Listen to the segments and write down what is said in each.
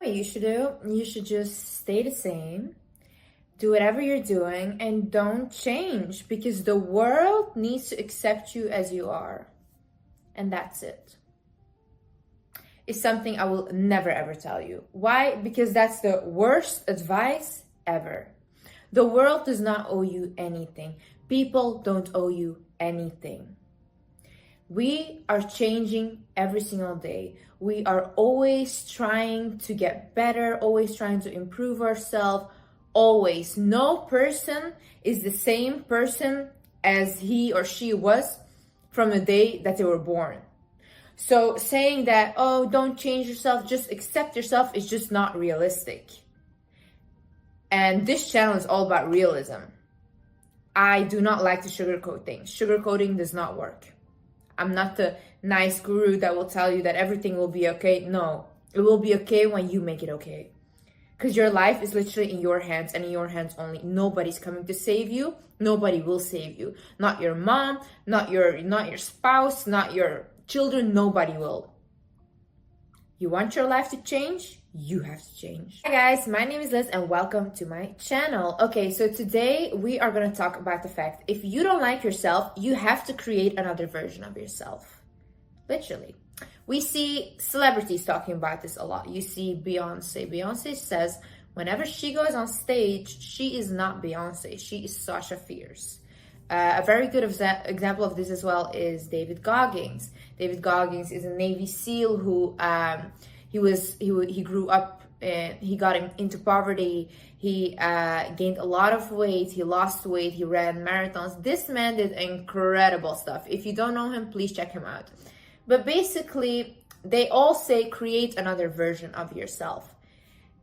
What you should do, you should just stay the same, do whatever you're doing, and don't change because the world needs to accept you as you are. And that's it. It's something I will never ever tell you. Why? Because that's the worst advice ever. The world does not owe you anything. People don't owe you anything. We are changing every single day. We are always trying to get better, always trying to improve ourselves, always. No person is the same person as he or she was from the day that they were born. So saying that, oh, don't change yourself, just accept yourself is just not realistic. And this channel is all about realism. I do not like to sugarcoat things. Sugarcoating does not work. I'm not the nice guru that will tell you that everything will be okay. No, it will be okay when you make it okay. Because your life is literally in your hands and in your hands only. Nobody's coming to save you. Nobody will save you. Not your mom, not your spouse, not your children. Nobody will. You want your life to change? You have to change. Hi guys, my name is Liz and welcome to my channel. Okay, so today we are going to talk about the fact if you don't like yourself, you have to create another version of yourself. Literally. We see celebrities talking about this a lot. You see Beyonce. Beyonce says whenever she goes on stage, she is not Beyonce. She is Sasha Fierce. A very good example of this as well is David Goggins. David Goggins is a Navy SEAL who he grew up and he got into poverty. He gained a lot of weight. He lost weight. He ran marathons. This man did incredible stuff. If you don't know him, please check him out. But basically, they all say create another version of yourself.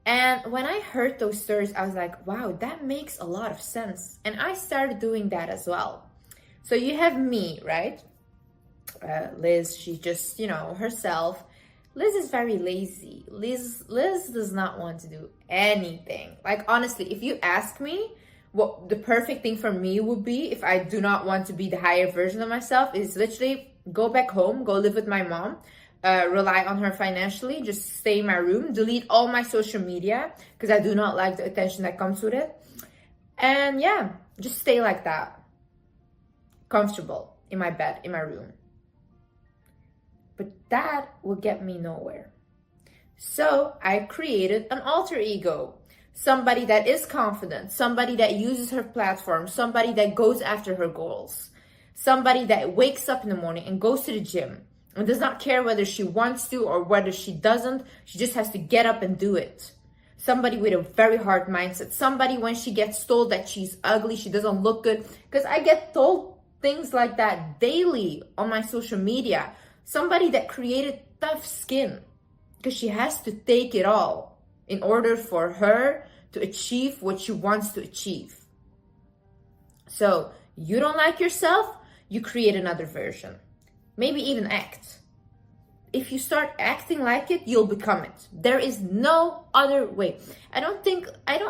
And when I heard those stories, I was like, wow, that makes a lot of sense. And I started doing that as well. So you have me, right? Liz, she's just, herself. Liz is very lazy. Liz does not want to do anything. Like, honestly, if you ask me what the perfect thing for me would be if I do not want to be the higher version of myself is literally go back home, go live with my mom, rely on her financially, just stay in my room, delete all my social media because I do not like the attention that comes with it. And yeah, just stay like that. Comfortable in my bed, in my room. But that will get me nowhere. So I created an alter ego. Somebody that is confident, somebody that uses her platform, somebody that goes after her goals. Somebody that wakes up in the morning and goes to the gym and does not care whether she wants to or whether she doesn't. She just has to get up and do it. Somebody with a very hard mindset. Somebody when she gets told that she's ugly, she doesn't look good. Because I get told things like that daily on my social media. Somebody that created tough skin because she has to take it all in order for her to achieve what she wants to achieve. So you don't like yourself? You create another version. Maybe even act. If you start acting like it, you'll become it. There is no other way. I don't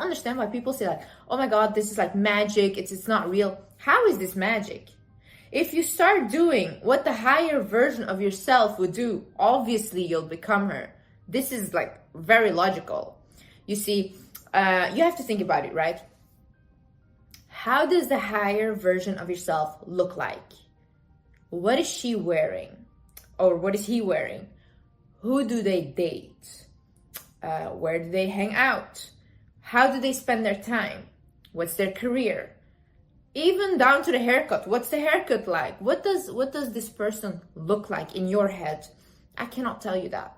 understand why people say like, oh my God, this is like magic. It's not real. How is this magic? If you start doing what the higher version of yourself would do, obviously you'll become her. This is like very logical. You see, you have to think about it, right? How does the higher version of yourself look like? What is she wearing? Or what is he wearing? Who do they date? Where do they hang out? How do they spend their time? What's their career? Even down to the haircut. What's the haircut like? What does this person look like in your head? I cannot tell you that.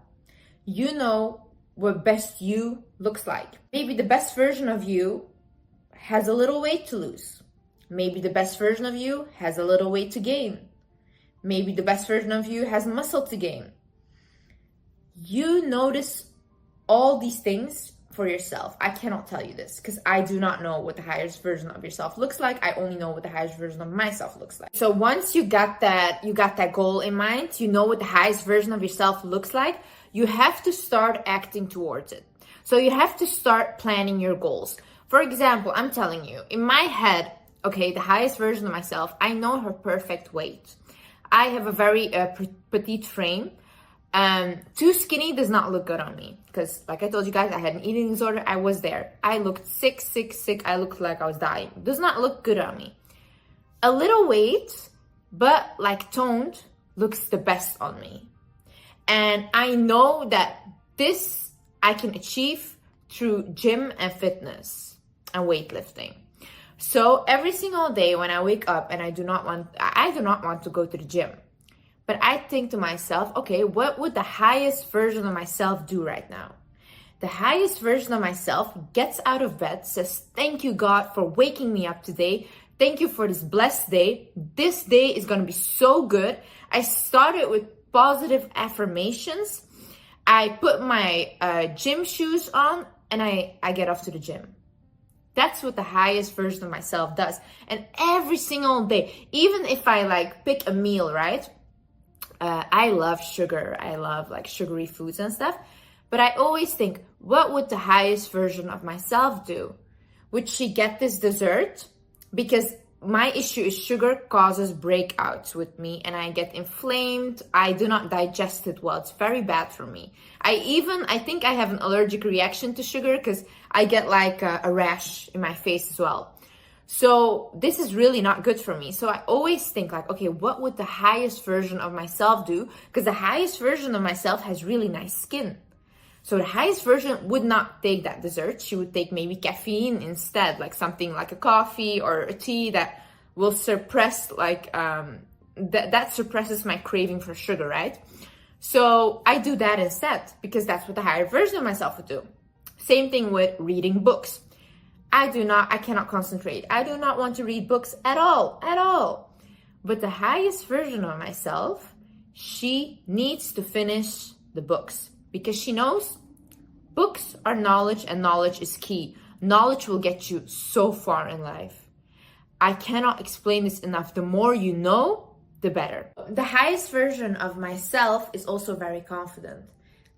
You know what best you looks like. Maybe the best version of you has a little weight to lose. Maybe the best version of you has a little weight to gain. Maybe the best version of you has muscle to gain. You notice all these things for yourself. I cannot tell you this because I do not know what the highest version of yourself looks like. I only know what the highest version of myself looks like. So once you got that goal in mind, you know what the highest version of yourself looks like, you have to start acting towards it. So you have to start planning your goals. For example, I'm telling you, in my head, okay, the highest version of myself, I know her perfect weight. I have a very petite frame. Too skinny does not look good on me because, like I told you guys, I had an eating disorder. I was there. I looked sick. I looked like I was dying. Does not look good on me. A little weight, but like toned, looks the best on me. And I know that this I can achieve through gym and fitness and weightlifting. So every single day when I wake up and I do not want to go to the gym. But I think to myself, okay, what would the highest version of myself do right now? The highest version of myself gets out of bed, says, thank you, God, for waking me up today. Thank you for this blessed day. This day is going to be so good. I started with positive affirmations. I put my gym shoes on and I get off to the gym. That's what the highest version of myself does. And every single day, even if I like pick a meal, right? I love sugar. I love like sugary foods and stuff. But I always think, what would the highest version of myself do? Would she get this dessert? Because my issue is sugar causes breakouts with me and I get inflamed. I do not digest it well. It's very bad for me. I think I have an allergic reaction to sugar because I get like a rash in my face as well. So this is really not good for me. So I always think like, okay, what would the highest version of myself do? Because the highest version of myself has really nice skin. So the highest version would not take that dessert. She would take maybe caffeine instead, like something like a coffee or a tea that will suppress like, that suppresses my craving for sugar, right? So I do that instead because that's what the higher version of myself would do. Same thing with reading books. I cannot concentrate. I do not want to read books at all. But the highest version of myself, she needs to finish the books because she knows books are knowledge and knowledge is key. Knowledge will get you so far in life. I cannot explain this enough. The more you know, the better. The highest version of myself is also very confident.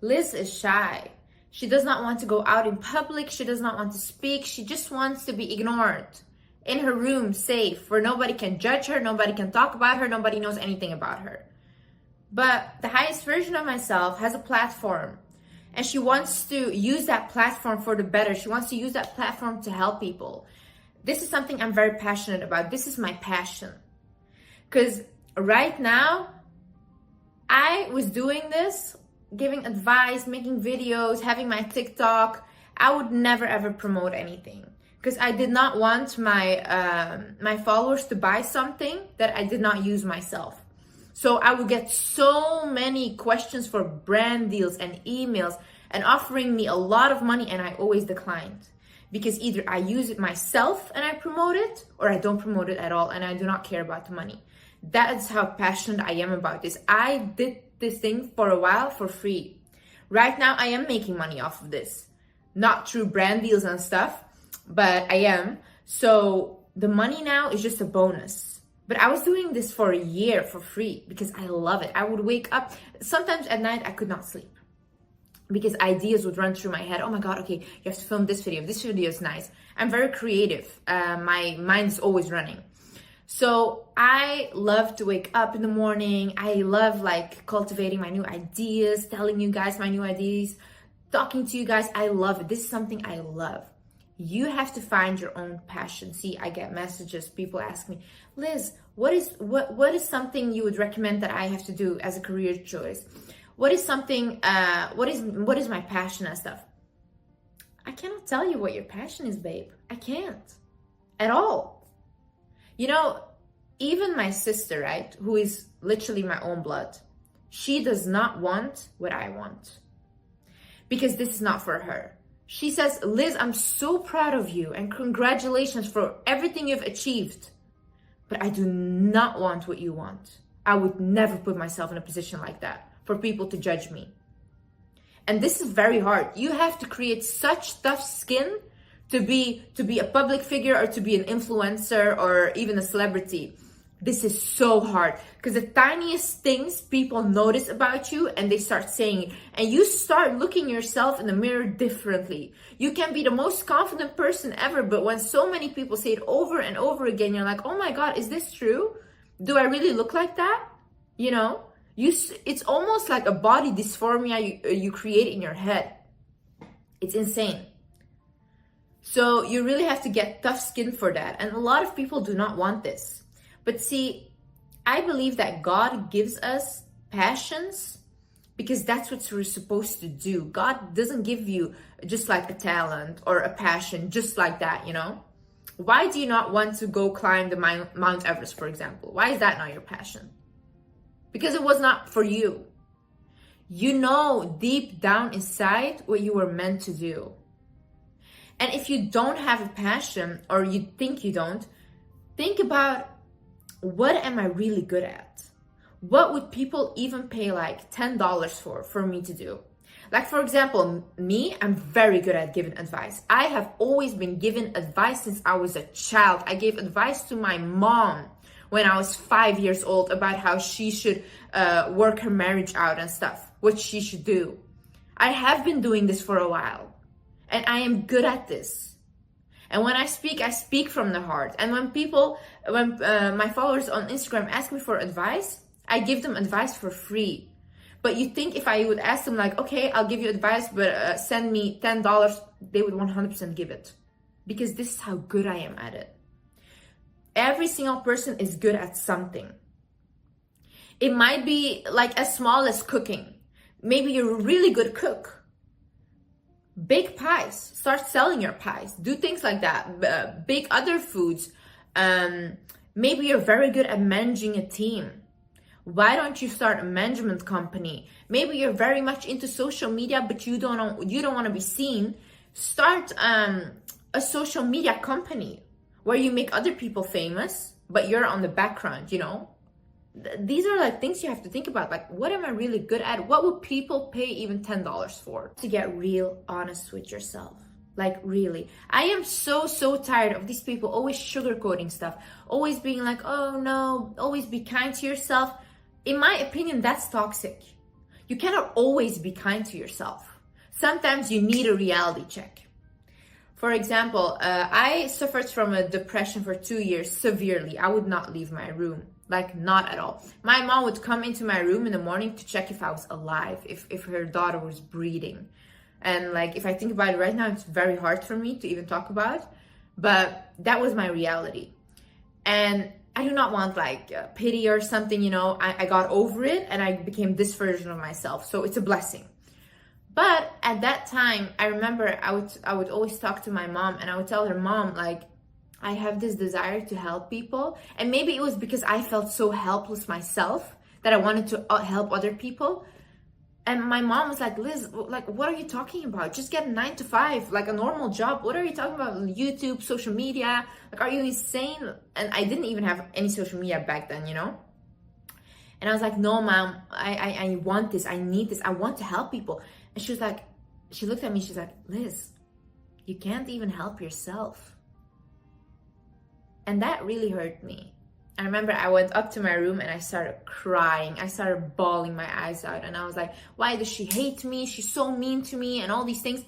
Liz is shy. She does not want to go out in public. She does not want to speak. She just wants to be ignored in her room, safe, where nobody can judge her, nobody can talk about her, nobody knows anything about her. But the highest version of myself has a platform and she wants to use that platform for the better. She wants to use that platform to help people. This is something I'm very passionate about. This is my passion. Because right now, I was doing this, giving advice, making videos, having my TikTok. I would never ever promote anything because I did not want my followers to buy something that I did not use myself. So I would get so many questions for brand deals and emails and offering me a lot of money, and I always declined because either I use it myself and I promote it, or I don't promote it at all and I do not care about the money. That is how passionate I am about this. I did this thing for a while for free. Right now, I am making money off of this. Not through brand deals and stuff, but I am. So the money now is just a bonus. But I was doing this for a year for free because I love it. I would wake up. Sometimes at night, I could not sleep because ideas would run through my head. Oh my God, okay, you have to film this video. This video is nice. I'm very creative. My mind is always running. So I love to wake up in the morning. I love like cultivating my new ideas, telling you guys my new ideas, talking to you guys. I love it. This is something I love. You have to find your own passion. See, I get messages. People ask me, Liz, what is something you would recommend that I have to do as a career choice? What is something, what is my passion and stuff? I cannot tell you what your passion is, babe. I can't at all. You know, even my sister, right, who is literally my own blood, she does not want what I want because this is not for her. She says, Liz, I'm so proud of you and congratulations for everything you've achieved, but I do not want what you want. I would never put myself in a position like that for people to judge me. And this is very hard. You have to create such tough skin to be a public figure or to be an influencer or even a celebrity. This is so hard because the tiniest things people notice about you and they start saying it, and you start looking yourself in the mirror differently. You can be the most confident person ever, but when so many people say it over and over again, you're like, oh my God, is this true? Do I really look like that? You know, It's almost like a body dysphoria you create in your head. It's insane. So you really have to get tough skin for that. And a lot of people do not want this. But see, I believe that God gives us passions because that's what we're supposed to do. God doesn't give you just like a talent or a passion just like that, you know? Why do you not want to go climb the Mount Everest, for example? Why is that not your passion? Because it was not for you. You know deep down inside what you were meant to do. And if you don't have a passion, or you think you don't, think about, what am I really good at? What would people even pay like $10 for me to do? Like, for example, me, I'm very good at giving advice. I have always been given advice since I was a child. I gave advice to my mom when I was 5 years old about how she should work her marriage out and stuff, what she should do. I have been doing this for a while, and I am good at this. And when I speak from the heart. And when my followers on Instagram ask me for advice, I give them advice for free. But you think if I would ask them like, okay, I'll give you advice, but send me $10, they would 100% give it. Because this is how good I am at it. Every single person is good at something. It might be like as small as cooking. Maybe you're a really good cook. Bake pies. Start selling your pies. Do things like that. Bake other foods. Maybe you're very good at managing a team. Why don't you start a management company? Maybe you're very much into social media, but you don't want to be seen. Start a social media company where you make other people famous, but you're on the background, you know? These are like things you have to think about. Like, what am I really good at? What would people pay even $10 for? To get real honest with yourself. Like, really. I am so tired of these people always sugarcoating stuff. Always being like, oh no, always be kind to yourself. In my opinion, that's toxic. You cannot always be kind to yourself. Sometimes you need a reality check. For example, I suffered from a depression for 2 years severely. I would not leave my room. Like, not at all. My mom would come into my room in the morning to check if I was alive, if her daughter was breathing. And like, if I think about it right now, it's very hard for me to even talk about. But that was my reality. And I do not want like pity or something, you know. I got over it and I became this version of myself. So it's a blessing. But at that time, I remember I would always talk to my mom and I would tell her, Mom, like, I have this desire to help people. And maybe it was because I felt so helpless myself that I wanted to help other people. And my mom was like, Liz, like, what are you talking about? Just get a 9 to 5, like a normal job. What are you talking about? YouTube, social media? Like, are you insane? And I didn't even have any social media back then, you know? And I was like, no, Mom, I want this. I need this. I want to help people. And she was like, she looked at me. She's like, Liz, you can't even help yourself. And that really hurt me. I remember I went up to my room and I started crying. I started bawling my eyes out. And I was like, why does she hate me? She's so mean to me and all these things.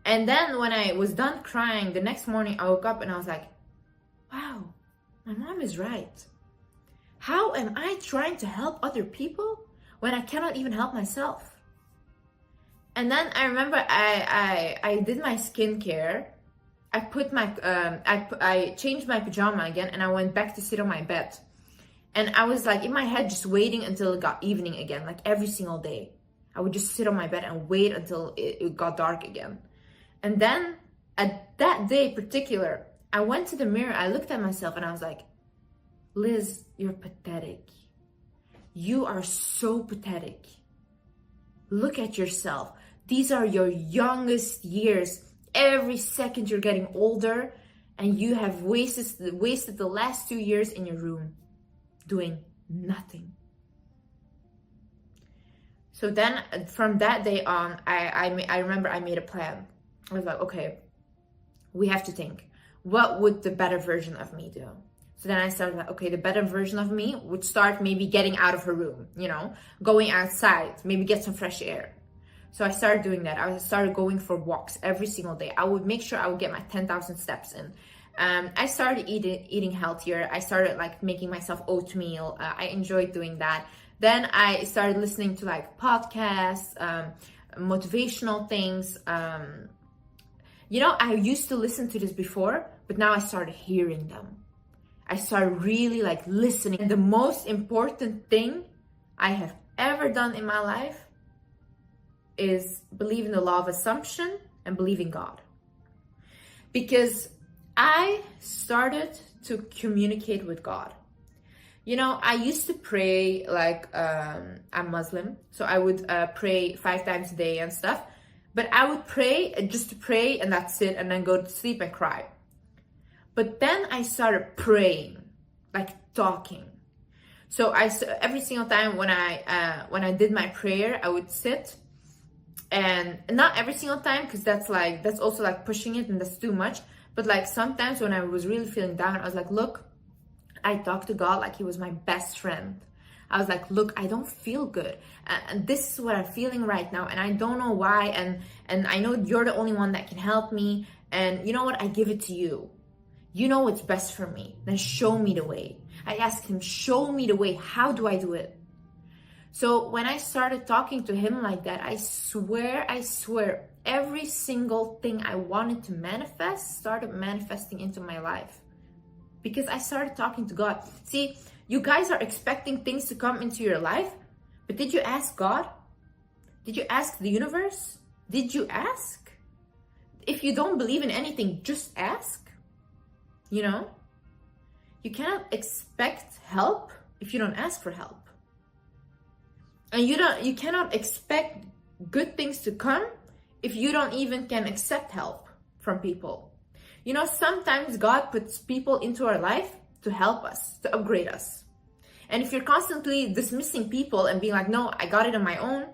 And then when I was done crying, the next morning I woke up and I was like, wow, my mom is right. How am I trying to help other people when I cannot even help myself? And then I remember I did my skincare. I put my, I changed my pajama again and I went back to sit on my bed. And I was like in my head just waiting until it got evening again, like every single day. I would just sit on my bed and wait until it got dark again. And then at that day in particular, I went to the mirror, I looked at myself and I was like, Liz, you're pathetic. You are so pathetic. Look at yourself. These are your youngest years. Every second you're getting older and you have wasted the last 2 years in your room doing nothing. So then from that day on, I remember I made a plan. I was like, okay, we have to think, what would the better version of me do? So then I started like, okay, the better version of me would start maybe getting out of her room, you know, going outside, maybe get some fresh air. So I started doing that. I started going for walks every single day. I would make sure I would get my 10,000 steps in. I started eating healthier. I started like making myself oatmeal. I enjoyed doing that. Then I started listening to like podcasts, motivational things. I used to listen to this before, but now I started hearing them. I started really like listening. And the most important thing I have ever done in my life is believe in the law of assumption and believe in God. Because I started to communicate with God. I used to pray, like, I'm Muslim, so I would pray 5 times a day and stuff. But I would pray just to pray and that's it, and then go to sleep and cry. But then I started praying, like talking. So every single time when I did my prayer, I would sit, and not every single time, because that's also like pushing it and that's too much. But like sometimes when I was really feeling down, I was like, look, I talked to God like he was my best friend. I was like, look, I don't feel good. And this is what I'm feeling right now. And I don't know why. And I know you're the only one that can help me. And you know what? I give it to you. You know what's best for me. Then show me the way. I asked him, show me the way. How do I do it? So when I started talking to him like that, I swear, every single thing I wanted to manifest started manifesting into my life. Because I started talking to God. See, you guys are expecting things to come into your life, but did you ask God? Did you ask the universe? Did you ask? If you don't believe in anything, just ask. You cannot expect help if you don't ask for help. And you cannot expect good things to come if you don't even can accept help from people. Sometimes God puts people into our life to help us, to upgrade us. And if you're constantly dismissing people and being like, no, I got it on my own,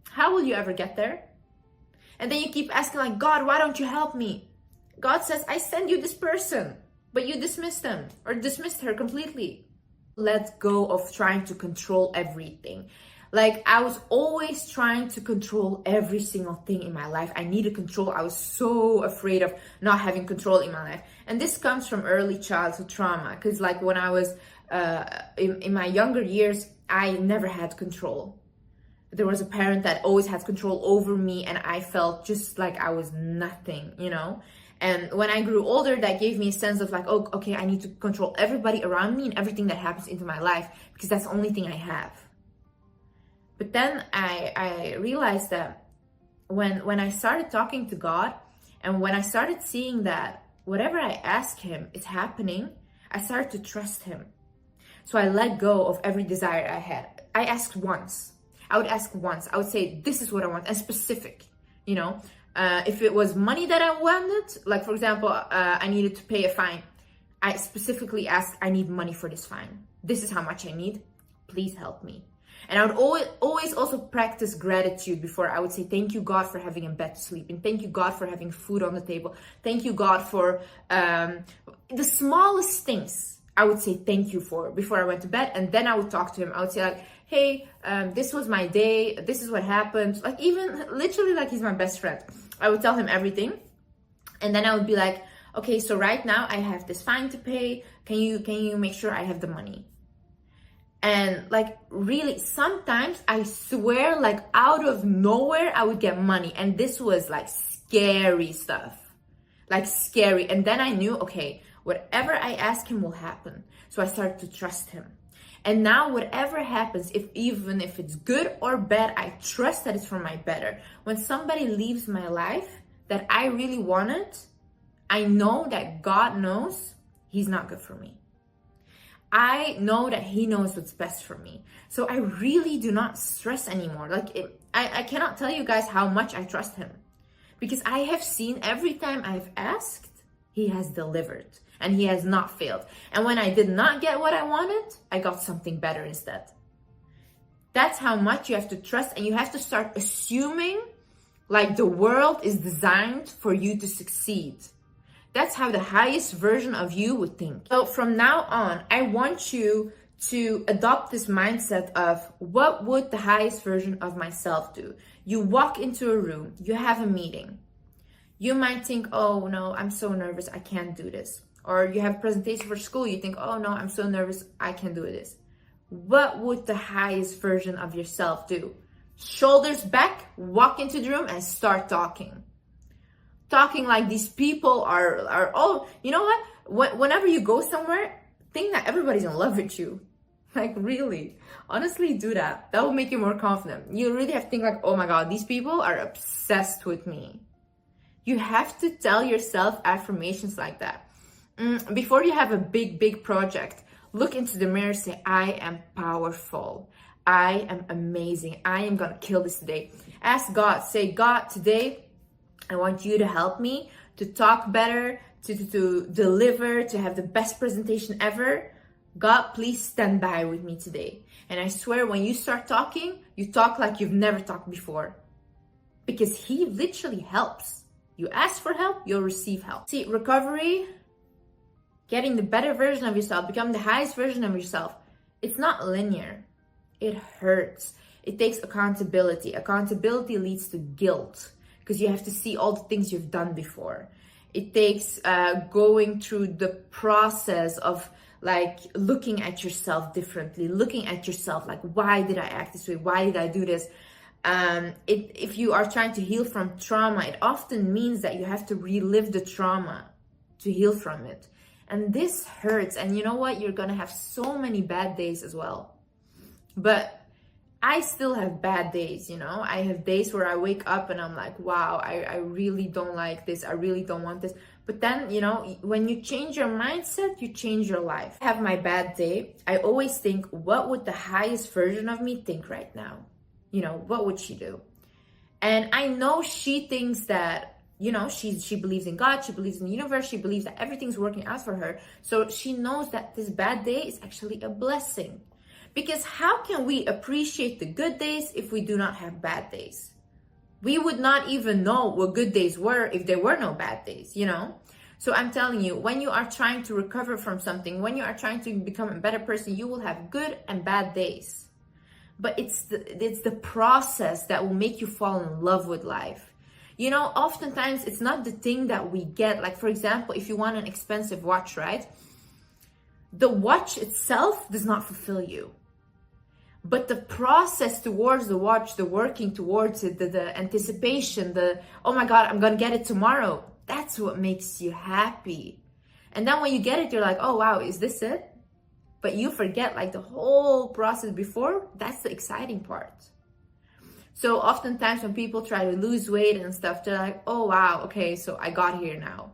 how will you ever get there? And then you keep asking like, God, why don't you help me? God says, I send you this person, but you dismissed him or dismissed her completely. Let go of trying to control everything. Like, I was always trying to control every single thing in my life. I needed control. I was so afraid of not having control in my life. And this comes from early childhood trauma. Because like when I was in my younger years, I never had control. There was a parent that always had control over me, and I felt just like I was nothing, And when I grew older, that gave me a sense of like, oh, okay, I need to control everybody around me and everything that happens into my life, because that's the only thing I have. But then I realized that when I started talking to God, and when I started seeing that whatever I ask him is happening, I started to trust him. So I let go of every desire I had. I asked once. I would ask once. I would say, this is what I want, and specific, If it was money that I wanted, like for example, I needed to pay a fine, I specifically asked, I need money for this fine. This is how much I need. Please help me. And I would always also practice gratitude before I would say, thank you, God, for having a bed to sleep in. Thank you, God, for having food on the table. Thank you, God, for the smallest things I would say thank you for before I went to bed. And then I would talk to him. I would say like, hey, this was my day. This is what happened. Like even literally like he's my best friend. I would tell him everything. And then I would be like, okay, so right now I have this fine to pay. Can you make sure I have the money? And like really, sometimes I swear like out of nowhere, I would get money. And this was like scary stuff, like scary. And then I knew, okay, whatever I ask him will happen. So I started to trust him. And now whatever happens, even if it's good or bad, I trust that it's for my better. When somebody leaves my life that I really wanted, I know that God knows he's not good for me. I know that he knows what's best for me. So I really do not stress anymore. I cannot tell you guys how much I trust him. Because I have seen every time I've asked, he has delivered. And he has not failed. And when I did not get what I wanted, I got something better instead. That's how much you have to trust. And you have to start assuming like the world is designed for you to succeed. That's how the highest version of you would think. So from now on, I want you to adopt this mindset of what would the highest version of myself do? You walk into a room, you have a meeting. You might think, oh no, I'm so nervous, I can't do this. Or you have a presentation for school, you think, oh no, I'm so nervous, I can't do this. what would the highest version of yourself do? Shoulders back, walk into the room and start talking. Talking like these people are all, you know what? Whenever you go somewhere, think that everybody's in love with you. Like, really, honestly, do that. That will make you more confident. You really have to think like, oh my God, these people are obsessed with me. You have to tell yourself affirmations like that. Before you have a big project, look into the mirror, say, I am powerful. I am amazing. I am gonna kill this today. Ask God, say, God, today, I want you to help me to talk better, to deliver, to have the best presentation ever. God, please stand by with me today. And I swear, when you start talking, you talk like you've never talked before. Because He literally helps. You ask for help, you'll receive help. See, recovery, getting the better version of yourself, becoming the highest version of yourself, it's not linear. It hurts. It takes accountability. Accountability leads to guilt because you have to see all the things you've done before. It takes going through the process of like looking at yourself differently, looking at yourself like, why did I act this way? Why did I do this? If you are trying to heal from trauma, it often means that you have to relive the trauma to heal from it. And this hurts. And you know what? You're going to have so many bad days as well. But I still have bad days, you know? I have days where I wake up and I'm like, wow, I really don't like this. I really don't want this. But then, you know, when you change your mindset, you change your life. I have my bad day. I always think, what would the highest version of me think right now? You know, what would she do? And I know she thinks that, you know, she believes in God, she believes in the universe, she believes that everything's working out for her. So she knows that this bad day is actually a blessing. Because how can we appreciate the good days if we do not have bad days? We would not even know what good days were if there were no bad days, you know? So I'm telling you, when you are trying to recover from something, when you are trying to become a better person, you will have good and bad days. But it's the process that will make you fall in love with life. You know, oftentimes it's not the thing that we get. Like, for example, if you want an expensive watch, right? The watch itself does not fulfill you. But the process towards the watch, the working towards it, the anticipation, oh my God, I'm gonna get it tomorrow. That's what makes you happy. And then when you get it, you're like, oh wow, is this it? But you forget like the whole process before, that's the exciting part. So oftentimes when people try to lose weight and stuff, they're like, oh wow, okay, so I got here now.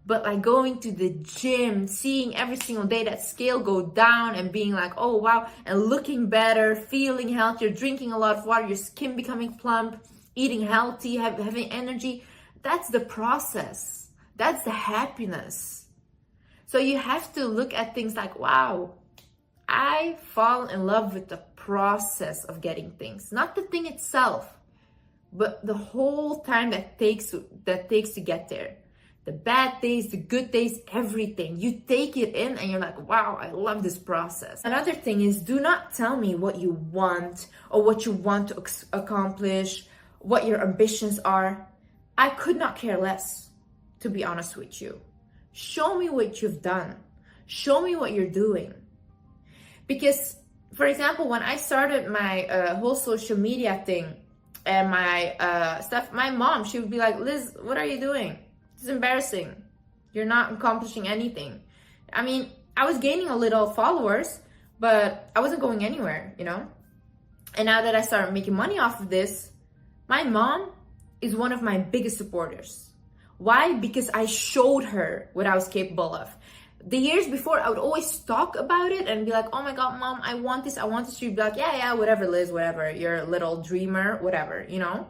But like going to the gym, seeing every single day that scale go down and being like, oh wow, and looking better, feeling healthier, drinking a lot of water, your skin becoming plump, eating healthy, having energy, that's the process. That's the happiness. So you have to look at things like, wow, I fall in love with the process of getting things, not the thing itself, but the whole time that takes to get there. The bad days, the good days, everything. You take it in and you're like, wow, I love this process. Another thing is, do not tell me what you want or what you want to accomplish, what your ambitions are. I could not care less, to be honest with you. Show me what you've done. Show me what you're doing. Because, for example, when I started my whole social media thing and my stuff, my mom, she would be like, Liz, what are you doing? It's embarrassing. You're not accomplishing anything. I mean, I was gaining a little followers, but I wasn't going anywhere, you know? And now that I started making money off of this, my mom is one of my biggest supporters. Why? Because I showed her what I was capable of. The years before, I would always talk about it and be like, oh my God, mom, I want this, I want this. She'd be like, yeah, whatever, Liz, whatever. You're a little dreamer, whatever, you know?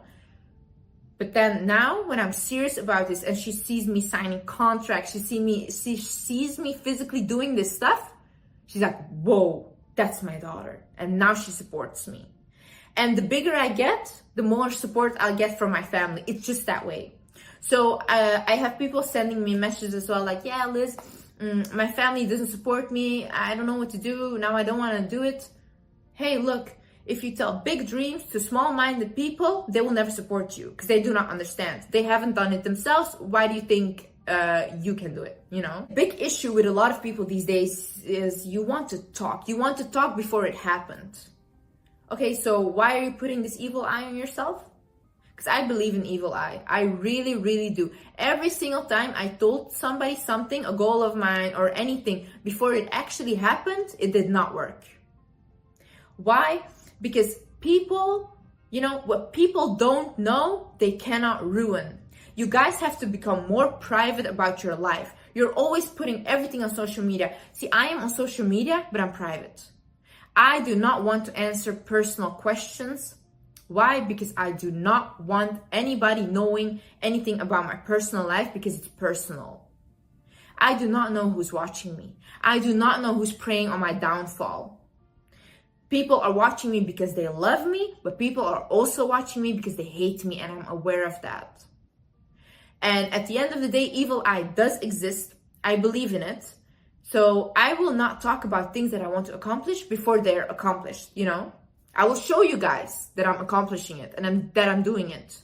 But then now when I'm serious about this and she sees me signing contracts, she sees me physically doing this stuff, she's like, whoa, that's my daughter. And now she supports me. And the bigger I get, the more support I'll get from my family. It's just that way. So I have people sending me messages as well, like, yeah, Liz, my family doesn't support me. I don't know what to do. Now I don't want to do it. Hey, look. If you tell big dreams to small-minded people, they will never support you because they do not understand. They haven't done it themselves. Why do you think you can do it, you know? Big issue with a lot of people these days is you want to talk. You want to talk before it happened. Okay, so why are you putting this evil eye on yourself? Because I believe in evil eye. I really, really do. Every single time I told somebody something, a goal of mine or anything, before it actually happened, it did not work. Why? Because people, you know, what people don't know, they cannot ruin. You guys have to become more private about your life. You're always putting everything on social media. See, I am on social media, but I'm private. I do not want to answer personal questions. Why? Because I do not want anybody knowing anything about my personal life because it's personal. I do not know who's watching me. I do not know who's preying on my downfall. People are watching me because they love me, but people are also watching me because they hate me, and I'm aware of that. And at the end of the day, evil eye does exist. I believe in it. So I will not talk about things that I want to accomplish before they're accomplished, you know? I will show you guys that I'm accomplishing it and that I'm doing it.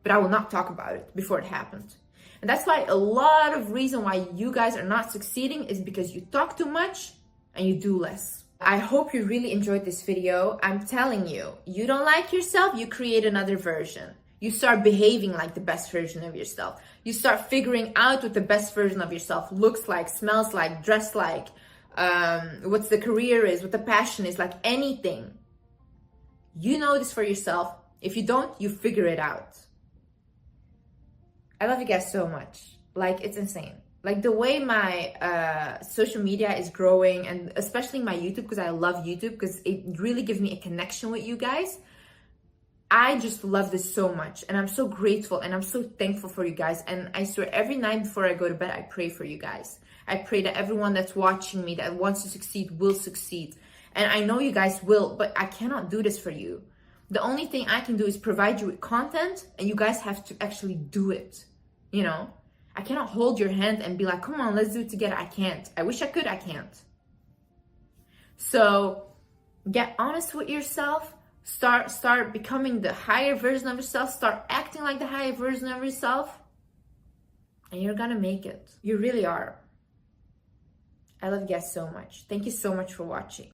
But I will not talk about it before it happened. And that's why a lot of reason why you guys are not succeeding is because you talk too much and you do less. I hope you really enjoyed this video. I'm telling you, you don't like yourself, you create another version. You start behaving like the best version of yourself. You start figuring out what the best version of yourself looks like, smells like, dressed like, what the career is, what the passion is, like anything. You know this for yourself. If you don't, you figure it out. I love you guys so much. Like, it's insane. Like the way my social media is growing, and especially my YouTube, because I love YouTube because it really gives me a connection with you guys. I just love this so much, and I'm so grateful and I'm so thankful for you guys. And I swear every night before I go to bed, I pray for you guys. I pray that everyone that's watching me that wants to succeed will succeed. And I know you guys will, but I cannot do this for you. The only thing I can do is provide you with content, and you guys have to actually do it, you know? I cannot hold your hand and be like, come on, let's do it together. I can't. I wish I could, I can't. So get honest with yourself. Start becoming the higher version of yourself. Start acting like the higher version of yourself. And you're gonna make it. You really are. I love you guys so much. Thank you so much for watching.